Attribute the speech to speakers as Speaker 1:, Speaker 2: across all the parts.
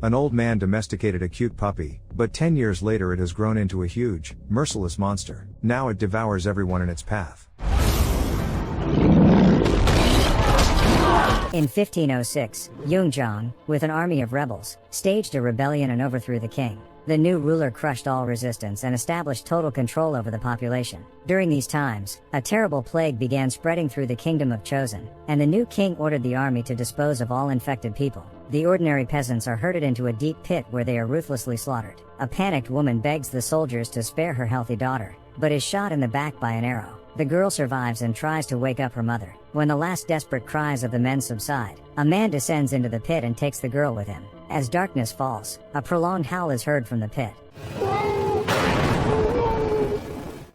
Speaker 1: An old man domesticated a cute puppy, but 10 years later it has grown into a huge, merciless monster. Now it devours everyone in its path.
Speaker 2: In 1506, Yoon Gyeom, with an army of rebels, staged a rebellion and overthrew the king. The new ruler crushed all resistance and established total control over the population. During these times, a terrible plague began spreading through the kingdom of Joseon, and the new king ordered the army to dispose of all infected people. The ordinary peasants are herded into a deep pit where they are ruthlessly slaughtered. A panicked woman begs the soldiers to spare her healthy daughter, but is shot in the back by an arrow. The girl survives and tries to wake up her mother. When the last desperate cries of the men subside, a man descends into the pit and takes the girl with him. As darkness falls, a prolonged howl is heard from the pit.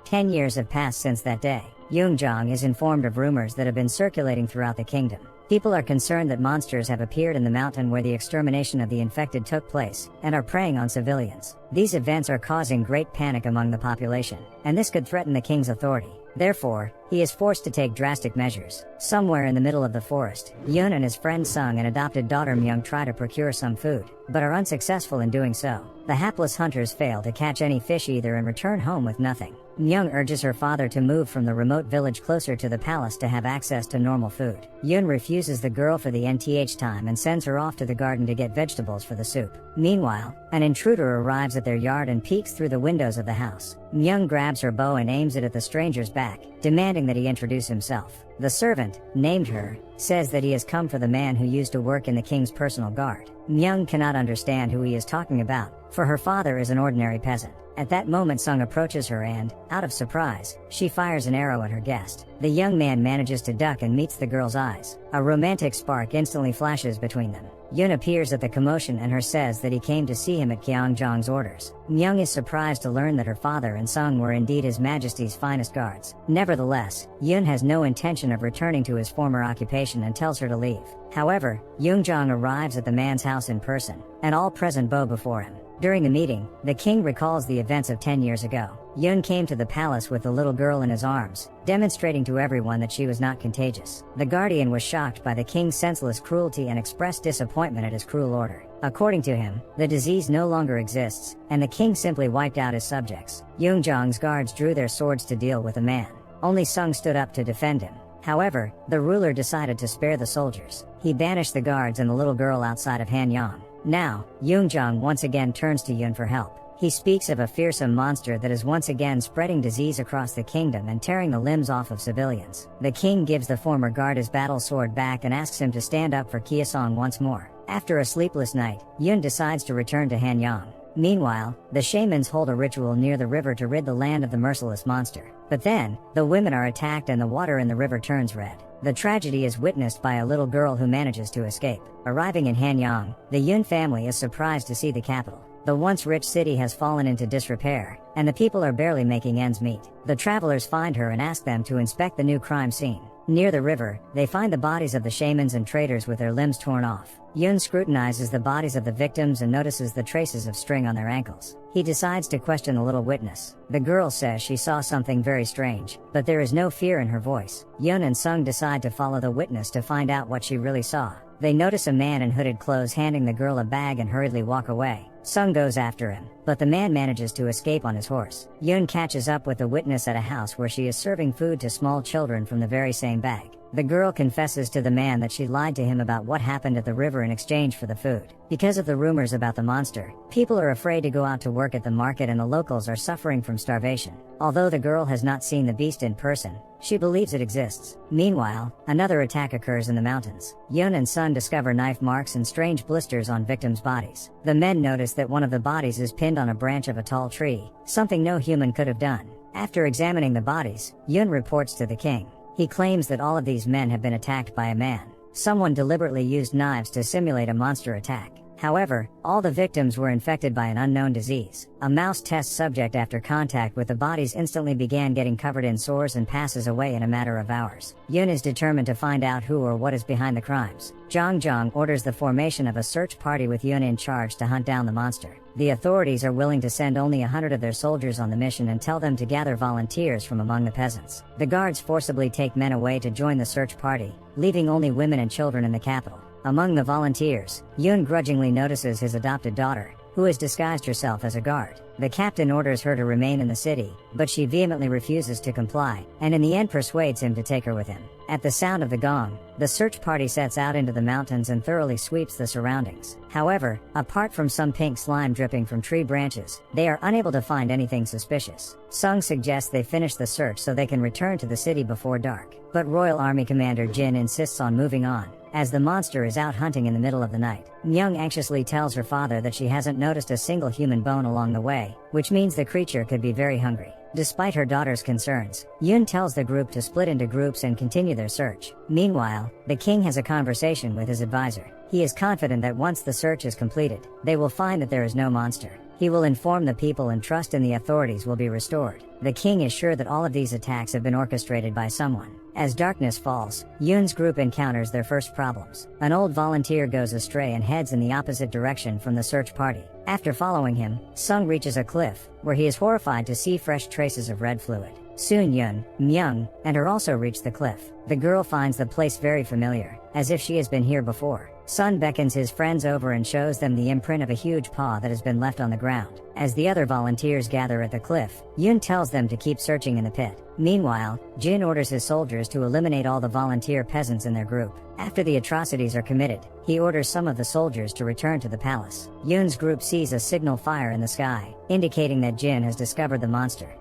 Speaker 2: 10 years have passed since that day. Yoon Jong is informed of rumors that have been circulating throughout the kingdom. People are concerned that monsters have appeared in the mountain where the extermination of the infected took place, and are preying on civilians. These events are causing great panic among the population, and this could threaten the king's authority. Therefore, he is forced to take drastic measures. Somewhere in the middle of the forest, Yoon and his friend Sung and adopted daughter Myung try to procure some food, but are unsuccessful in doing so. The hapless hunters fail to catch any fish either and return home with nothing. Myung urges her father to move from the remote village closer to the palace to have access to normal food. Yoon refuses the girl for the nth time and sends her off to the garden to get vegetables for the soup. Meanwhile, an intruder arrives at their yard and peeks through the windows of the house. Myung grabs her bow and aims it at the stranger's back, demanding that he introduce himself. The servant, named Her, says that he has come for the man who used to work in the king's personal guard. Myung cannot understand who he is talking about, for her father is an ordinary peasant. At that moment Sung approaches her and, out of surprise, she fires an arrow at her guest. The young man manages to duck and meets the girl's eyes. A romantic spark instantly flashes between them. Yoon appears at the commotion and Her says that he came to see him at King Jong's orders. Myung is surprised to learn that her father and Sung were indeed His Majesty's finest guards. Nevertheless, Yoon has no intention of returning to his former occupation and tells her to leave. However, Yoon Jong arrives at the man's house in person, and all present bow before him. During the meeting, the king recalls the events of 10 years ago. Yoon came to the palace with the little girl in his arms, demonstrating to everyone that she was not contagious. The guardian was shocked by the king's senseless cruelty and expressed disappointment at his cruel order. According to him, the disease no longer exists, and the king simply wiped out his subjects. Yoon Jong's guards drew their swords to deal with the man. Only Sung stood up to defend him. However, the ruler decided to spare the soldiers. He banished the guards and the little girl outside of Hanyang. Now, Yoon Jong once again turns to Yoon for help. He speaks of a fearsome monster that is once again spreading disease across the kingdom and tearing the limbs off of civilians. The king gives the former guard his battle sword back and asks him to stand up for Kyeosong once more. After a sleepless night, Yoon decides to return to Hanyang. Meanwhile, the shamans hold a ritual near the river to rid the land of the merciless monster. But then, the women are attacked and the water in the river turns red. The tragedy is witnessed by a little girl who manages to escape. Arriving in Hanyang, the Yoon family is surprised to see the capital. The once rich city has fallen into disrepair, and the people are barely making ends meet. The travelers find her and ask them to inspect the new crime scene. Near the river, they find the bodies of the shamans and traders with their limbs torn off. Yoon scrutinizes the bodies of the victims and notices the traces of string on their ankles. He decides to question the little witness. The girl says she saw something very strange, but there is no fear in her voice. Yoon and Sung decide to follow the witness to find out what she really saw. They notice a man in hooded clothes handing the girl a bag and hurriedly walk away. Sung goes after him, but the man manages to escape on his horse. Yoon catches up with the witness at a house where she is serving food to small children from the very same bag. The girl confesses to the man that she lied to him about what happened at the river in exchange for the food. Because of the rumors about the monster, people are afraid to go out to work at the market and the locals are suffering from starvation. Although the girl has not seen the beast in person, she believes it exists. Meanwhile, another attack occurs in the mountains. Yoon and Sun discover knife marks and strange blisters on victims' bodies. The men notice that one of the bodies is pinned on a branch of a tall tree, something no human could have done. After examining the bodies, Yoon reports to the king. He claims that all of these men have been attacked by a man. Someone deliberately used knives to simulate a monster attack. However, all the victims were infected by an unknown disease. A mouse test subject after contact with the bodies instantly began getting covered in sores and passes away in a matter of hours. Yoon is determined to find out who or what is behind the crimes. Jung Jong orders the formation of a search party with Yoon in charge to hunt down the monster. The authorities are willing to send only 100 of their soldiers on the mission and tell them to gather volunteers from among the peasants. The guards forcibly take men away to join the search party, leaving only women and children in the capital. Among the volunteers, Yoon grudgingly notices his adopted daughter, who has disguised herself as a guard. The captain orders her to remain in the city, but she vehemently refuses to comply, and in the end persuades him to take her with him. At the sound of the gong, the search party sets out into the mountains and thoroughly sweeps the surroundings. However, apart from some pink slime dripping from tree branches, they are unable to find anything suspicious. Sung suggests they finish the search so they can return to the city before dark, but Royal Army Commander Jin insists on moving on, as the monster is out hunting in the middle of the night. Myung anxiously tells her father that she hasn't noticed a single human bone along the way, which means the creature could be very hungry. Despite her daughter's concerns, Yoon tells the group to split into groups and continue their search. Meanwhile, the king has a conversation with his advisor. He is confident that once the search is completed, they will find that there is no monster. He will inform the people and trust in the authorities will be restored. The king is sure that all of these attacks have been orchestrated by someone. As darkness falls, Yoon's group encounters their first problems. An old volunteer goes astray and heads in the opposite direction from the search party. After following him, Sung reaches a cliff, where he is horrified to see fresh traces of red fluid. Soon Yoon, Myung, and her also reach the cliff. The girl finds the place very familiar, as if she has been here before. Sun beckons his friends over and shows them the imprint of a huge paw that has been left on the ground. As the other volunteers gather at the cliff, Yoon tells them to keep searching in the pit. Meanwhile, Jin orders his soldiers to eliminate all the volunteer peasants in their group. After the atrocities are committed, he orders some of the soldiers to return to the palace. Yoon's group sees a signal fire in the sky, indicating that Jin has discovered the monster.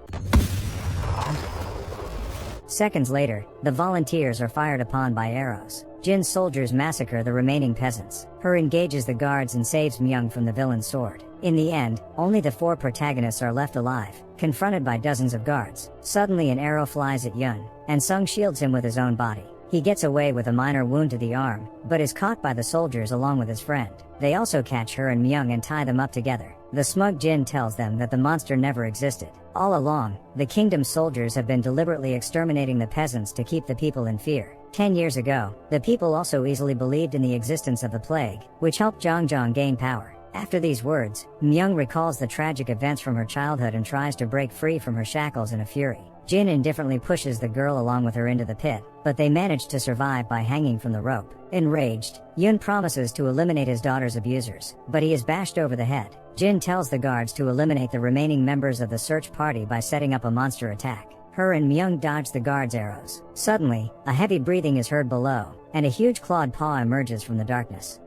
Speaker 2: Seconds later, the volunteers are fired upon by arrows. Jin's soldiers massacre the remaining peasants. Her engages the guards and saves Myung from the villain's sword. In the end, only the 4 protagonists are left alive, confronted by dozens of guards. Suddenly an arrow flies at Yoon, and Sung shields him with his own body. He gets away with a minor wound to the arm, but is caught by the soldiers along with his friend. They also catch her and Myung and tie them up together. The smug Jin tells them that the monster never existed. All along, the kingdom's soldiers have been deliberately exterminating the peasants to keep the people in fear. 10 years ago, the people also easily believed in the existence of the plague, which helped Jung Jong gain power. After these words, Myung recalls the tragic events from her childhood and tries to break free from her shackles in a fury. Jin indifferently pushes the girl along with her into the pit, but they manage to survive by hanging from the rope. Enraged, Yoon promises to eliminate his daughter's abusers, but he is bashed over the head. Jin tells the guards to eliminate the remaining members of the search party by setting up a monster attack. Her and Myung dodge the guards' arrows. Suddenly, a heavy breathing is heard below, and a huge clawed paw emerges from the darkness.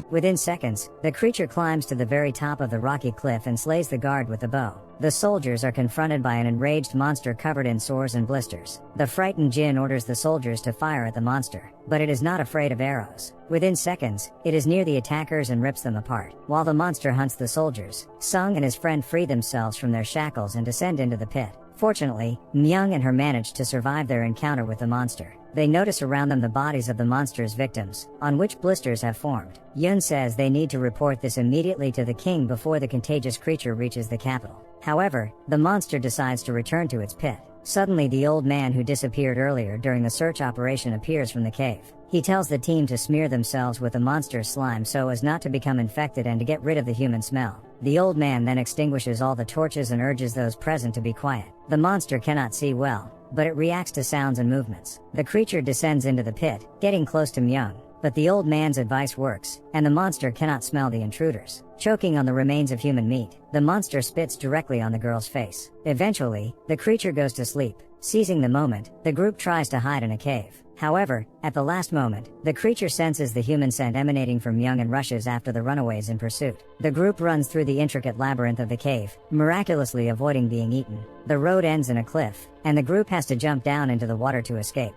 Speaker 2: Within seconds, the creature climbs to the very top of the rocky cliff and slays the guard with the bow. The soldiers are confronted by an enraged monster covered in sores and blisters. The frightened Jin orders the soldiers to fire at the monster, but it is not afraid of arrows. Within seconds, it is near the attackers and rips them apart. While the monster hunts the soldiers, Sung and his friend free themselves from their shackles and descend into the pit. Fortunately, Myung and her manage to survive their encounter with the monster. They notice around them the bodies of the monster's victims, on which blisters have formed. Yoon says they need to report this immediately to the king before the contagious creature reaches the capital. However, the monster decides to return to its pit. Suddenly the old man who disappeared earlier during the search operation appears from the cave. He tells the team to smear themselves with the monster's slime so as not to become infected and to get rid of the human smell. The old man then extinguishes all the torches and urges those present to be quiet. The monster cannot see well, but it reacts to sounds and movements. The creature descends into the pit, getting close to Myung, but the old man's advice works, and the monster cannot smell the intruders. Choking on the remains of human meat, the monster spits directly on the girl's face. Eventually, the creature goes to sleep. Seizing the moment, the group tries to hide in a cave. However, at the last moment, the creature senses the human scent emanating from Myung and rushes after the runaways in pursuit. The group runs through the intricate labyrinth of the cave, miraculously avoiding being eaten. The road ends in a cliff, and the group has to jump down into the water to escape.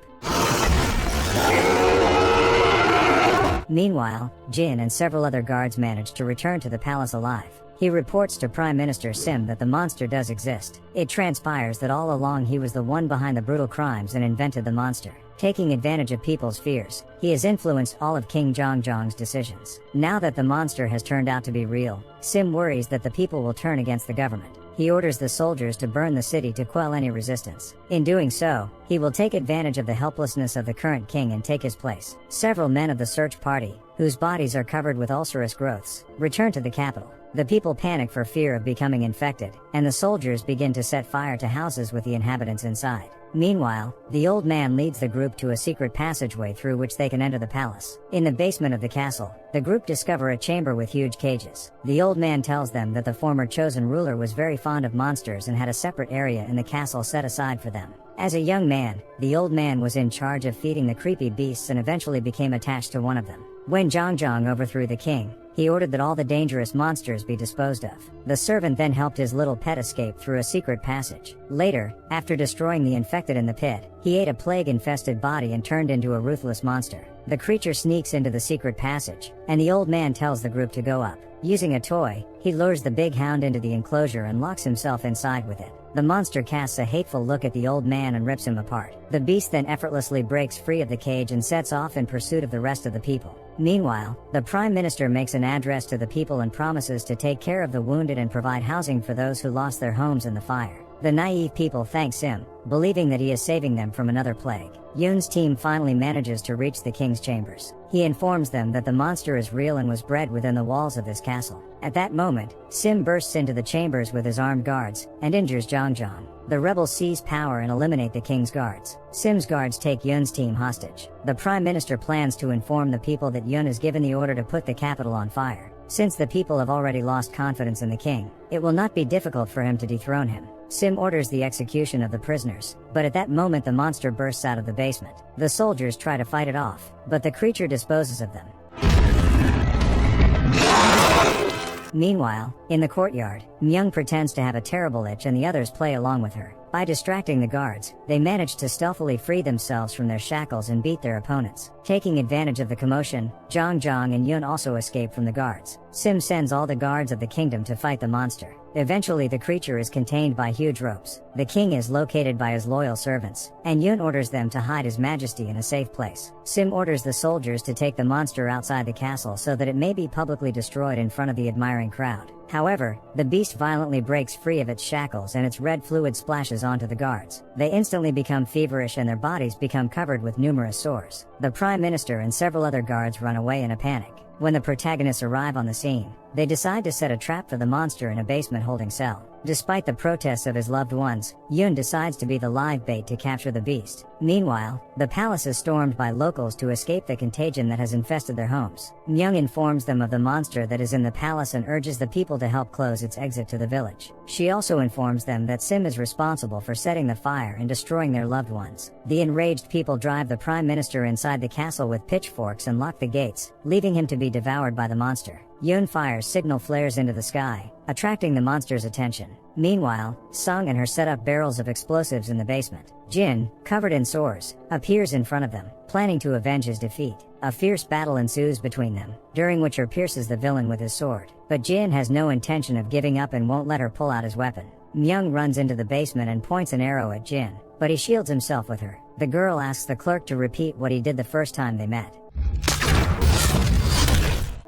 Speaker 2: Meanwhile, Jin and several other guards manage to return to the palace alive. He reports to Prime Minister Sim that the monster does exist. It transpires that all along he was the one behind the brutal crimes and invented the monster. Taking advantage of people's fears, he has influenced all of King Jung Jong's decisions. Now that the monster has turned out to be real, Sim worries that the people will turn against the government. He orders the soldiers to burn the city to quell any resistance. In doing so, he will take advantage of the helplessness of the current king and take his place. Several men of the search party, whose bodies are covered with ulcerous growths, return to the capital. The people panic for fear of becoming infected, and the soldiers begin to set fire to houses with the inhabitants inside. Meanwhile, the old man leads the group to a secret passageway through which they can enter the palace. In the basement of the castle, the group discover a chamber with huge cages. The old man tells them that the former chosen ruler was very fond of monsters and had a separate area in the castle set aside for them. As a young man, the old man was in charge of feeding the creepy beasts and eventually became attached to one of them. When Jung Jong overthrew the king, he ordered that all the dangerous monsters be disposed of. The servant then helped his little pet escape through a secret passage. Later, after destroying the infected in the pit, he ate a plague-infested body and turned into a ruthless monster. The creature sneaks into the secret passage, and the old man tells the group to go up. Using a toy, he lures the big hound into the enclosure and locks himself inside with it. The monster casts a hateful look at the old man and rips him apart. The beast then effortlessly breaks free of the cage and sets off in pursuit of the rest of the people. Meanwhile, the Prime Minister makes an address to the people and promises to take care of the wounded and provide housing for those who lost their homes in the fire. The naive people thank him, believing that he is saving them from another plague. Yoon's team finally manages to reach the king's chambers. He informs them that the monster is real and was bred within the walls of this castle. At that moment, Sim bursts into the chambers with his armed guards, and injures Jung Jong. The rebels seize power and eliminate the king's guards. Sim's guards take Yoon's team hostage. The Prime Minister plans to inform the people that Yoon has given the order to put the capital on fire. Since the people have already lost confidence in the king, it will not be difficult for him to dethrone him. Sim orders the execution of the prisoners, but at that moment the monster bursts out of the basement. The soldiers try to fight it off, but the creature disposes of them. Meanwhile, in the courtyard, Myung pretends to have a terrible itch and the others play along with her. By distracting the guards, they manage to stealthily free themselves from their shackles and beat their opponents. Taking advantage of the commotion, Jung Jong and Yoon also escape from the guards. Sim sends all the guards of the kingdom to fight the monster. Eventually the creature is contained by huge ropes. The king is located by his loyal servants, and Yoon orders them to hide His Majesty in a safe place. Sim orders the soldiers to take the monster outside the castle so that it may be publicly destroyed in front of the admiring crowd. However, the beast violently breaks free of its shackles and its red fluid splashes onto the guards. They instantly become feverish and their bodies become covered with numerous sores. The Prime Minister and several other guards run away in a panic. When the protagonists arrive on the scene, they decide to set a trap for the monster in a basement holding cell. Despite the protests of his loved ones, Yoon decides to be the live bait to capture the beast. Meanwhile, the palace is stormed by locals to escape the contagion that has infested their homes. Myung informs them of the monster that is in the palace and urges the people to help close its exit to the village. She also informs them that Sim is responsible for setting the fire and destroying their loved ones. The enraged people drive the Prime Minister inside the castle with pitchforks and lock the gates, leaving him to be devoured by the monster. Yoon fires signal flares into the sky, attracting the monster's attention. Meanwhile, Sung and her set up barrels of explosives in the basement. Jin, covered in sores, appears in front of them, planning to avenge his defeat. A fierce battle ensues between them, during which he pierces the villain with his sword. But Jin has no intention of giving up and won't let her pull out his weapon. Myung runs into the basement and points an arrow at Jin, but he shields himself with her. The girl asks the clerk to repeat what he did the first time they met.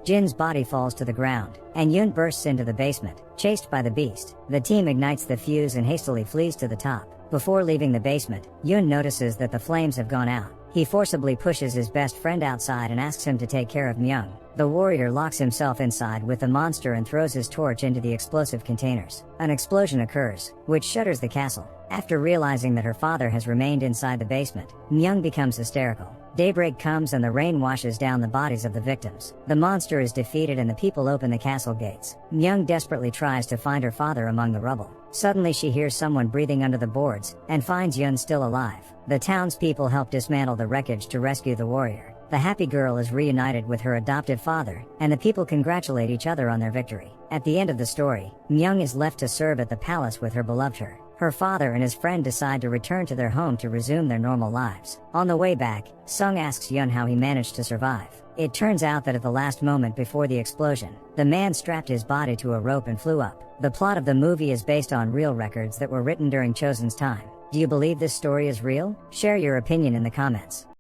Speaker 2: Jin's body falls to the ground, and Yoon bursts into the basement, chased by the beast. The team ignites the fuse and hastily flees to the top. Before leaving the basement, Yoon notices that the flames have gone out. He forcibly pushes his best friend outside and asks him to take care of Myung. The warrior locks himself inside with the monster and throws his torch into the explosive containers. An explosion occurs, which shatters the castle. After realizing that her father has remained inside the basement, Myung becomes hysterical. Daybreak comes and the rain washes down the bodies of the victims. The monster is defeated and the people open the castle gates. Myung desperately tries to find her father among the rubble. Suddenly she hears someone breathing under the boards, and finds Yoon still alive. The townspeople help dismantle the wreckage to rescue the warrior. The happy girl is reunited with her adoptive father, and the people congratulate each other on their victory. At the end of the story, Myung is left to serve at the palace with her beloved her. Her father and his friend decide to return to their home to resume their normal lives. On the way back, Sung asks Yoon how he managed to survive. It turns out that at the last moment before the explosion, the man strapped his body to a rope and flew up. The plot of the movie is based on real records that were written during Chosen's time. Do you believe this story is real? Share your opinion in the comments.